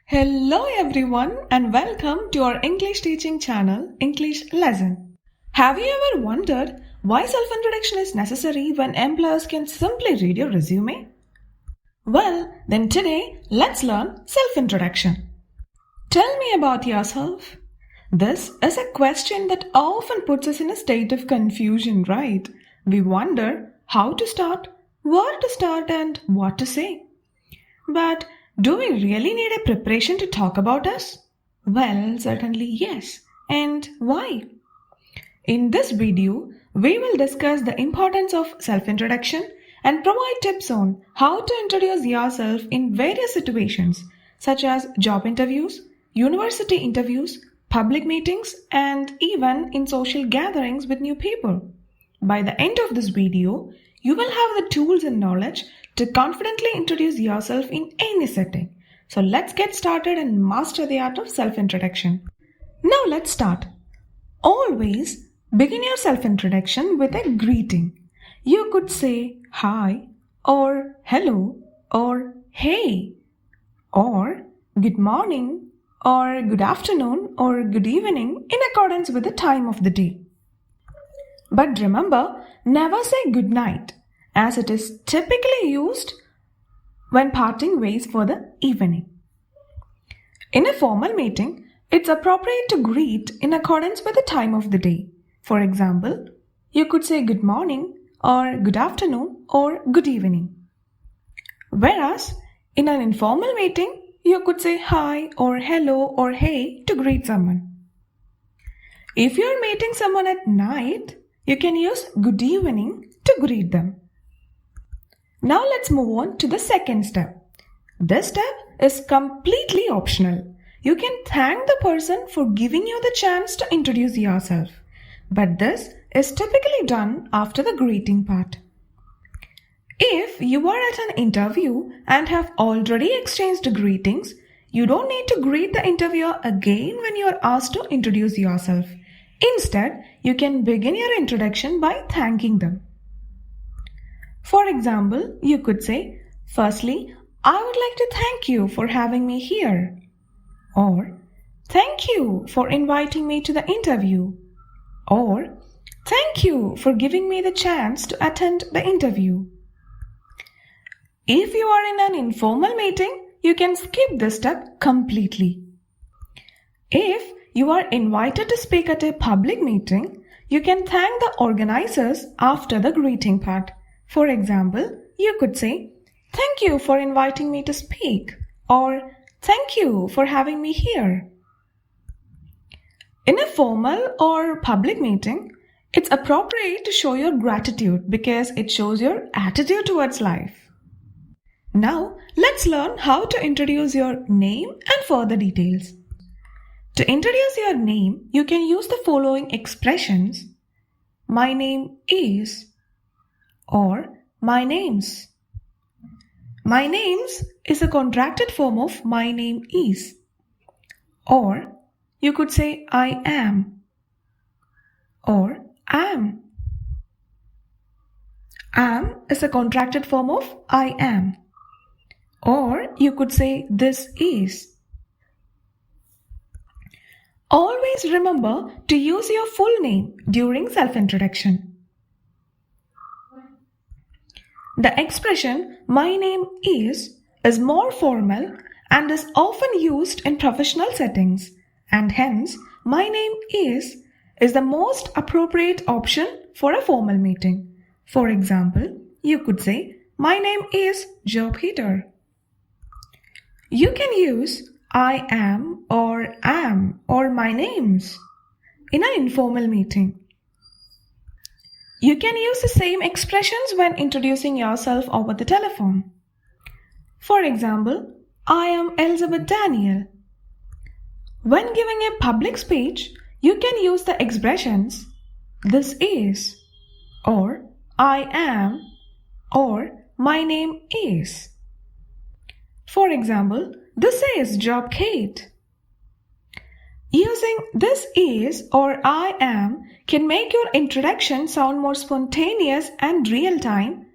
Hello everyone and welcome to our English teaching channel, English Lesson. Have you ever wondered why self-introduction is necessary when employers can simply read your resume? Well, then today let's learn self-introduction. Tell me about yourself. This is a question that often puts us in a state of confusion, right? We wonder how to start, where to start and what to say. But do we really need a preparation to talk about us? Well, certainly yes. And why? In this video, we will discuss the importance of self-introduction and provide tips on how to introduce yourself in various situations such as job interviews, university interviews, public meetings, and even in social gatherings with new people. By the end of this video, you will have the tools and knowledge to confidently introduce yourself in any setting. So let's get started and master the art of self-introduction. Now let's start. Always begin your self-introduction with a greeting. You could say hi or hello or hey or good morning or good afternoon or good evening in accordance with the time of the day. But remember, never say good night, as it is typically used when parting ways for the evening. In a formal meeting, it's appropriate to greet in accordance with the time of the day. For example, you could say good morning or good afternoon or good evening. Whereas, in an informal meeting, you could say hi or hello or hey to greet someone. If you're meeting someone at night, you can use good evening to greet them. Now let's move on to the second step. This step is completely optional. You can thank the person for giving you the chance to introduce yourself. But this is typically done after the greeting part. If you are at an interview and have already exchanged greetings, you don't need to greet the interviewer again when you are asked to introduce yourself. Instead, you can begin your introduction by thanking them. For example, you could say, firstly, I would like to thank you for having me here. Or, thank you for inviting me to the interview. Or, thank you for giving me the chance to attend the interview. If you are in an informal meeting, you can skip this step completely. If you are invited to speak at a public meeting, you can thank the organizers after the greeting part. For example, you could say, thank you for inviting me to speak, or thank you for having me here. In a formal or public meeting, it's appropriate to show your gratitude because it shows your attitude towards life. Now, let's learn how to introduce your name and further details. To introduce your name, you can use the following expressions. My name is, or my name's. My name's is a contracted form of my name is. Or you could say I am, or am. Am is a contracted form of I am. Or you could say this is. Always remember to use your full name during self-introduction. The expression my name is more formal and is often used in professional settings, and hence my name is the most appropriate option for a formal meeting. For example, you could say my name is Joe Peter. You can use I am or my name's in an informal meeting. You can use the same expressions when introducing yourself over the telephone. For example, I am Elizabeth Daniel. When giving a public speech, you can use the expressions this is, or I am, or my name is. For example, this is Job Kate. Using this is or I am can make your introduction sound more spontaneous and real-time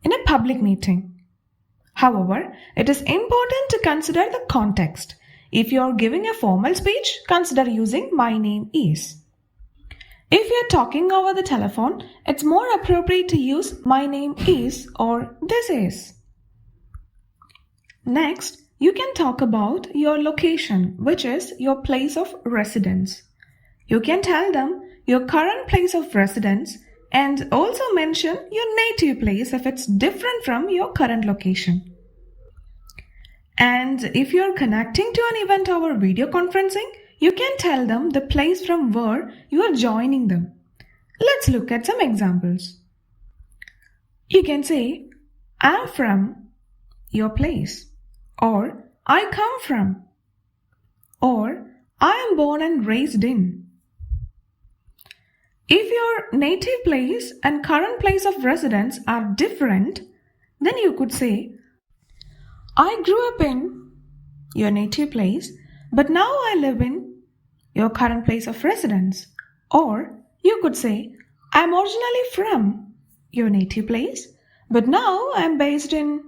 in a public meeting. However, it is important to consider the context. If you're giving a formal speech, consider using my name is. If you're talking over the telephone, it's more appropriate to use my name is or this is. Next, you can talk about your location, which is your place of residence. You can tell them your current place of residence and also mention your native place if it's different from your current location. And if you're connecting to an event over video conferencing, you can tell them the place from where you are joining them. Let's look at some examples. You can say, I'm from your place, or I come from, or I am born and raised in. If your native place and current place of residence are different, then you could say, I grew up in your native place, but now I live in your current place of residence. Or you could say, I'm originally from your native place, but now I'm based in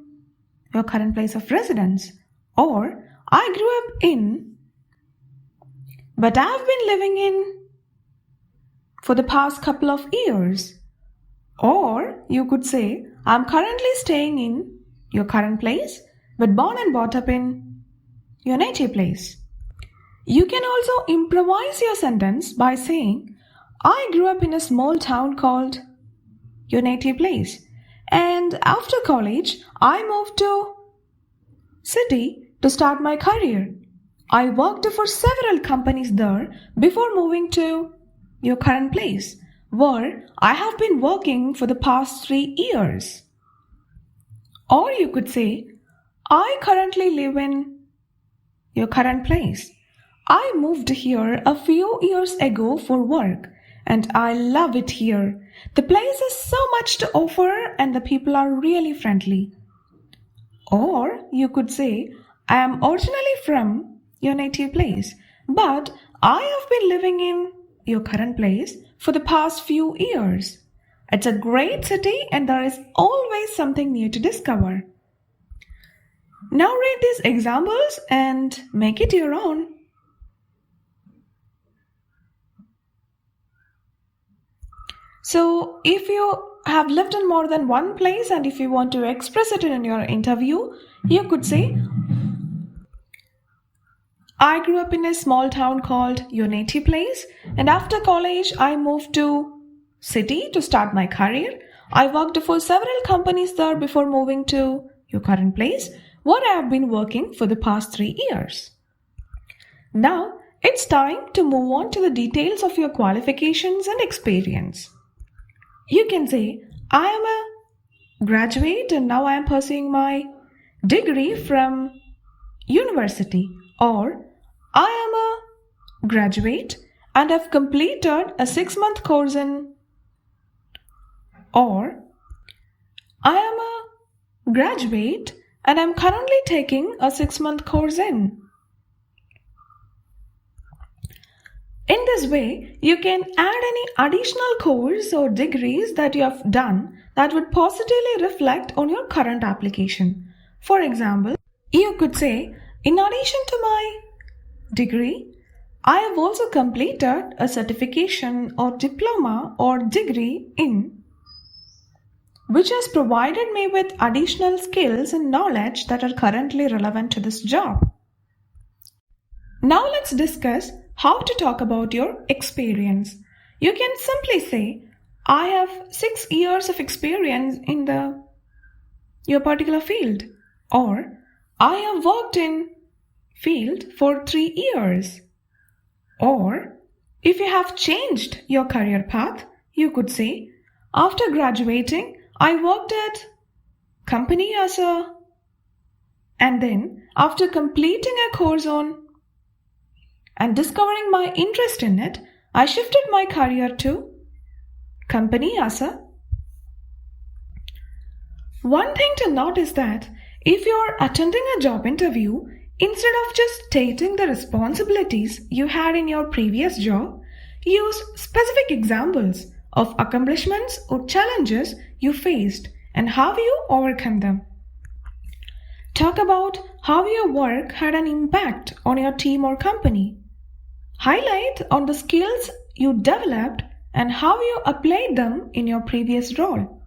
your current place of residence. Or I grew up in, but I've been living in for the past couple of years. Or you could say, I'm currently staying in your current place, but born and brought up in your native place. You can also improvise your sentence by saying, I grew up in a small town called your native place, and after college, I moved to city to start my career. I worked for several companies there before moving to your current place, where I have been working for the past 3 years. Or you could say, I currently live in your current place. I moved here a few years ago for work, and I love it here. The place has so much to offer and the people are really friendly. Or you could say, I am originally from your native place, but I have been living in your current place for the past few years. It's a great city and there is always something new to discover. Now read these examples and make it your own. So if you have lived in more than one place and if you want to express it in your interview, you could say, I grew up in a small town called your native place, and after college I moved to city to start my career. I worked for several companies there before moving to your current place, where I have been working for the past 3 years. Now it's time to move on to the details of your qualifications and experience. You can say, I am a graduate and now I am pursuing my degree from university, or I am a graduate and have completed a 6-month course in, or I am a graduate and I'm currently taking a 6-month course in. In this way, you can add any additional course or degrees that you have done that would positively reflect on your current application. For example, you could say, in addition to my degree, I have also completed a certification or diploma or degree in, which has provided me with additional skills and knowledge that are currently relevant to this job. Now let's discuss how to talk about your experience. You can simply say, I have 6 years of experience in your particular field, or I have worked in field for 3 years. Or if you have changed your career path, you could say, after graduating, I worked at company and then after completing a course on and discovering my interest in it, I shifted my career to company as a. One thing to note is that if you're attending a job interview, instead of just stating the responsibilities you had in your previous job, use specific examples of accomplishments or challenges you faced and how you overcome them. Talk about how your work had an impact on your team or company. Highlight on the skills you developed and how you applied them in your previous role.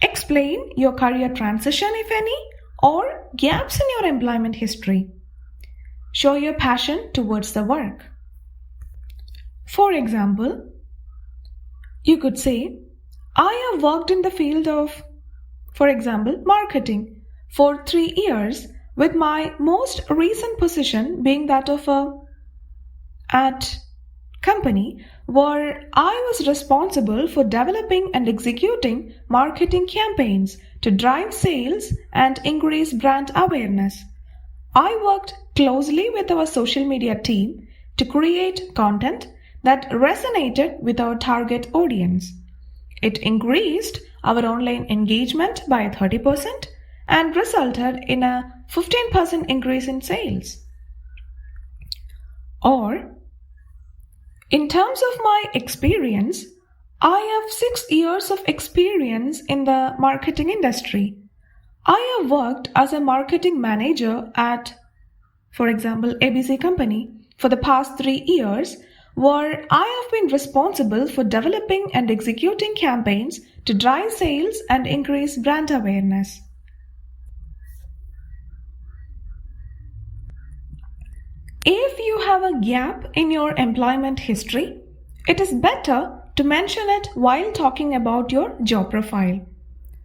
Explain your career transition, if any, or gaps in your employment history. Show your passion towards the work. For example, you could say, I have worked in the field of, for example, marketing for 3 years, with my most recent position being that of at company where I was responsible for developing and executing marketing campaigns to drive sales and increase brand awareness. I worked closely with our social media team to create content that resonated with our target audience. It increased our online engagement by 30% and resulted in a 15% increase in sales. Or, in terms of my experience, I have 6 years of experience in the marketing industry. I have worked as a marketing manager at, for example, ABC Company for the past 3 years, where I have been responsible for developing and executing campaigns to drive sales and increase brand awareness. If you have a gap in your employment history, it is better to mention it while talking about your job profile.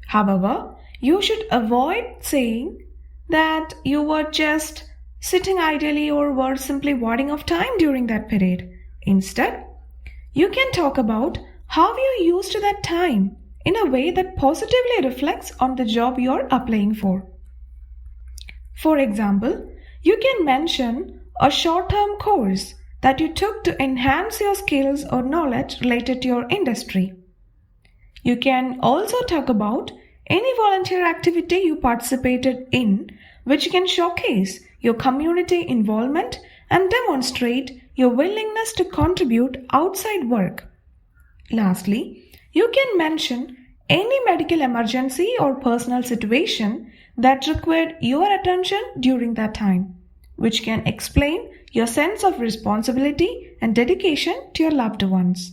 However, you should avoid saying that you were just sitting idly or were simply warding off time during that period. Instead, you can talk about how you used that time in a way that positively reflects on the job you're applying for. For example, you can mention a short-term course that you took to enhance your skills or knowledge related to your industry. You can also talk about any volunteer activity you participated in, which can showcase your community involvement and demonstrate your willingness to contribute outside work. Lastly, you can mention any medical emergency or personal situation that required your attention during that time, which can explain your sense of responsibility and dedication to your loved ones.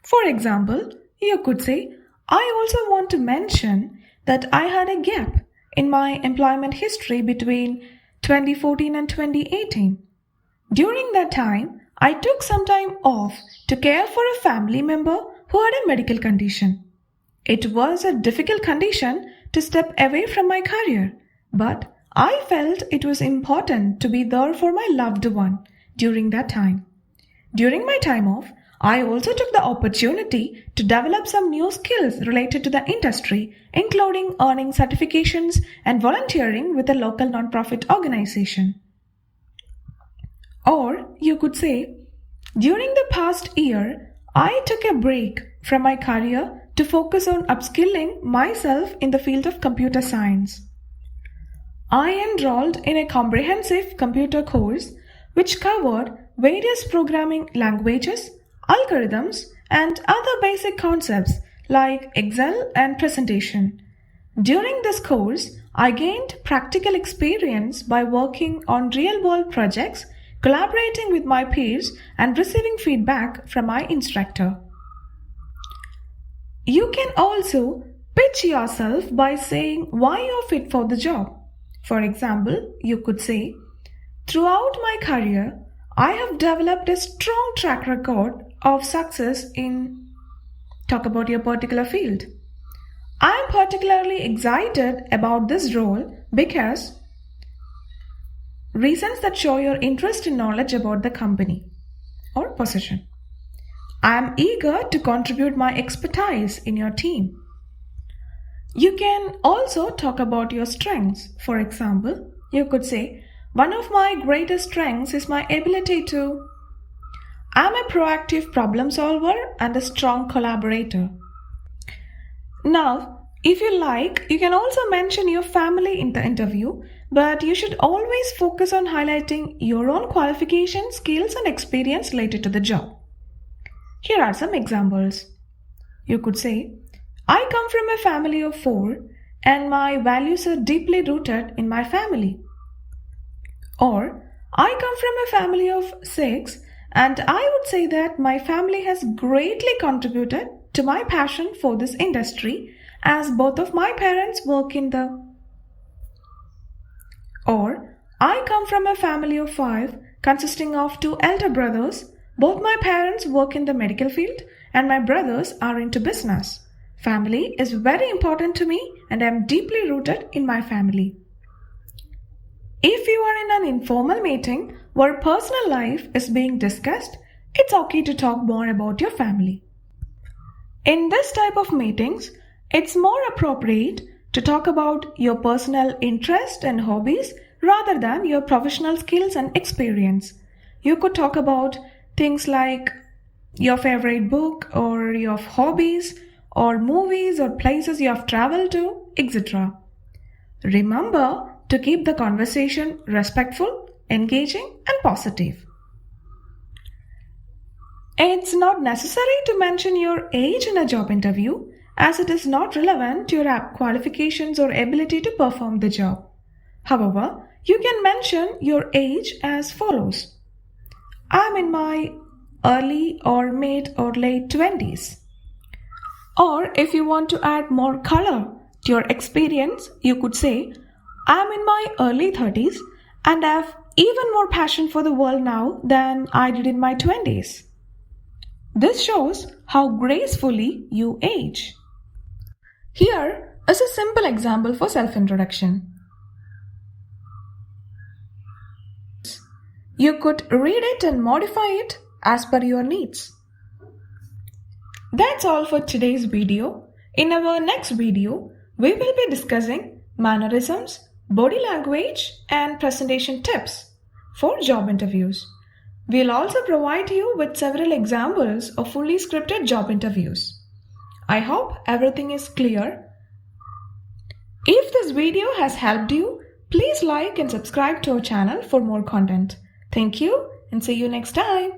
For example, you could say, I also want to mention that I had a gap in my employment history between 2014 and 2018. During that time, I took some time off to care for a family member who had a medical condition. It was a difficult condition to step away from my career, but I felt it was important to be there for my loved one during that time. During my time off, I also took the opportunity to develop some new skills related to the industry, including earning certifications and volunteering with a local nonprofit organization. Or you could say, during the past year, I took a break from my career to focus on upskilling myself in the field of computer science. I enrolled in a comprehensive computer course which covered various programming languages, algorithms, and other basic concepts like Excel and presentation. During this course, I gained practical experience by working on real-world projects, collaborating with my peers, and receiving feedback from my instructor. You can also pitch yourself by saying why you're fit for the job. For example, you could say, throughout my career, I have developed a strong track record of success in talk about your particular field. I am particularly excited about this role because reasons that show your interest and knowledge about the company or position. I am eager to contribute my expertise in your team. You can also talk about your strengths. For example, you could say, one of my greatest strengths is my ability to. I'm a proactive problem solver and a strong collaborator. Now, if you like, you can also mention your family in the interview, but you should always focus on highlighting your own qualifications, skills, and experience related to the job. Here are some examples. You could say, I come from a family of 4 and my values are deeply rooted in my family. Or, I come from a family of 6 and I would say that my family has greatly contributed to my passion for this industry as both of my parents work in the. Or, I come from a family of 5 consisting of 2 elder brothers. Both my parents work in the medical field and my brothers are into business. Family is very important to me and I am deeply rooted in my family. If you are in an informal meeting where personal life is being discussed, it's okay to talk more about your family. In this type of meetings, it's more appropriate to talk about your personal interest and hobbies rather than your professional skills and experience. You could talk about things like your favorite book or your hobbies or movies or places you have traveled to, etc. Remember to keep the conversation respectful, engaging, and positive. It's not necessary to mention your age in a job interview as it is not relevant to your qualifications or ability to perform the job. However, you can mention your age as follows. I'm in my early or mid or late 20s. Or if you want to add more color to your experience, you could say, I'm in my early 30s and I have even more passion for the world now than I did in my 20s. This shows how gracefully you age. Here is a simple example for self-introduction. You could read it and modify it as per your needs. That's all for today's video. In our next video, we will be discussing mannerisms, body language, and presentation tips for job interviews. We'll also provide you with several examples of fully scripted job interviews. I hope everything is clear. If this video has helped you, please like and subscribe to our channel for more content. Thank you and see you next time.